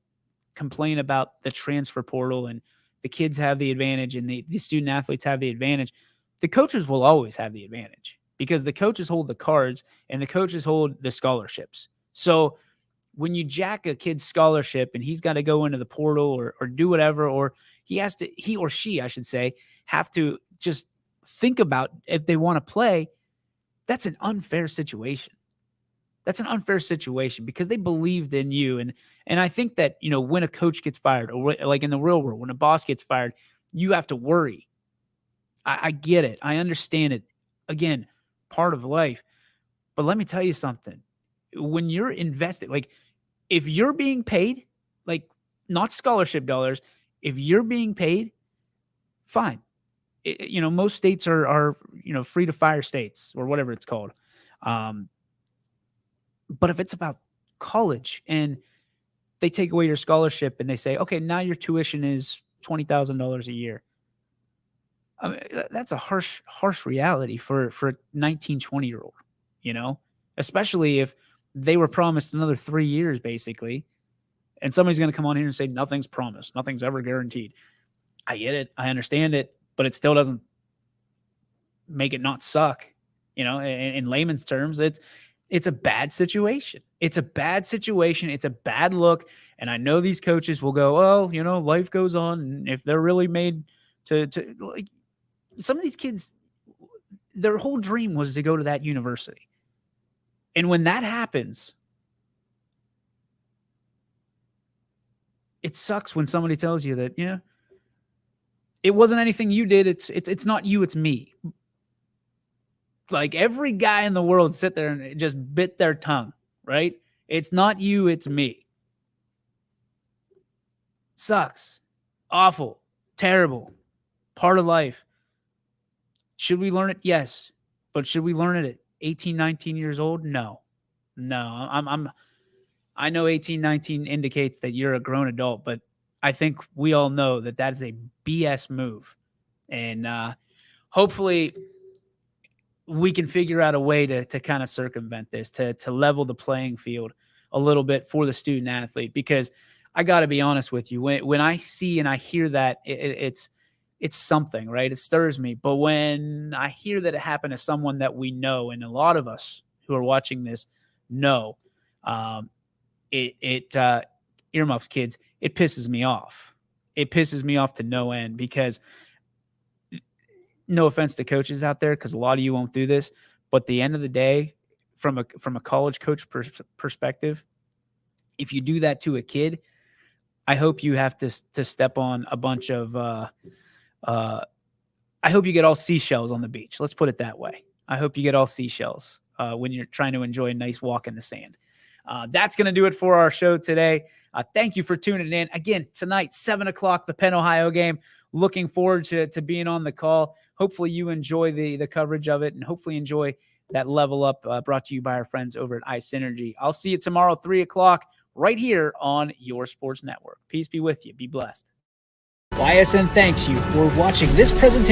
Speaker 2: complain about the transfer portal and the kids have the advantage and the student athletes have the advantage. The coaches will always have the advantage because the coaches hold the cards and the coaches hold the scholarships. So when you jack a kid's scholarship and he's got to go into the portal or do whatever, or he or she, I should say, have to just think about if they want to play, that's an unfair situation. That's an unfair situation because they believed in you. And I think that, when a coach gets fired, or like in the real world, when a boss gets fired, you have to worry. I get it. I understand it. Again, part of life. But let me tell you something. When you're invested, like if you're being paid, like not scholarship dollars, if you're being paid, fine. Most states are free to fire states or whatever it's called. But if it's about college and they take away your scholarship and they say, okay, now your tuition is $20,000 a year. I mean, that's a harsh reality for a 19, 20-year-old, especially if they were promised another 3 years, basically. And somebody's going to come on here and say, nothing's promised. Nothing's ever guaranteed. I get it. I understand it, but it still doesn't make it not suck. In layman's terms, it's a bad situation. It's a bad situation. It's a bad look. And I know these coaches will go, well, life goes on. And if they're really made to like, some of these kids, their whole dream was to go to that university. And when that happens, it sucks when somebody tells you that, it wasn't anything you did. It's not you, it's me. Like every guy in the world sit there and just bit their tongue, right? It's not you, it's me. Sucks. Awful. Terrible. Part of life. Should we learn it? Yes. But should we learn it at 18, 19 years old? No. I know 18, 19 indicates that you're a grown adult, but I think we all know that is a BS move. And hopefully we can figure out a way to kind of circumvent this, to level the playing field a little bit for the student athlete. Because I got to be honest with you, when I see and I hear that, it's something, right? It stirs me. But when I hear that it happened to someone that we know, and a lot of us who are watching this know, earmuffs, kids, it pisses me off. It pisses me off to no end because no offense to coaches out there, because a lot of you won't do this, but at the end of the day, from a college coach perspective, if you do that to a kid, I hope you have to step on a bunch of I hope you get all seashells on the beach. Let's put it that way. I hope you get all seashells when you're trying to enjoy a nice walk in the sand. That's going to do it for our show today. Thank you for tuning in. Again, tonight, 7 o'clock, the Penn Ohio game. Looking forward to being on the call. Hopefully you enjoy the coverage of it, and hopefully enjoy that level up brought to you by our friends over at iSynergy. I'll see you tomorrow, 3 o'clock, right here on your sports network. Peace be with you. Be blessed. YSN thanks you for watching this presentation.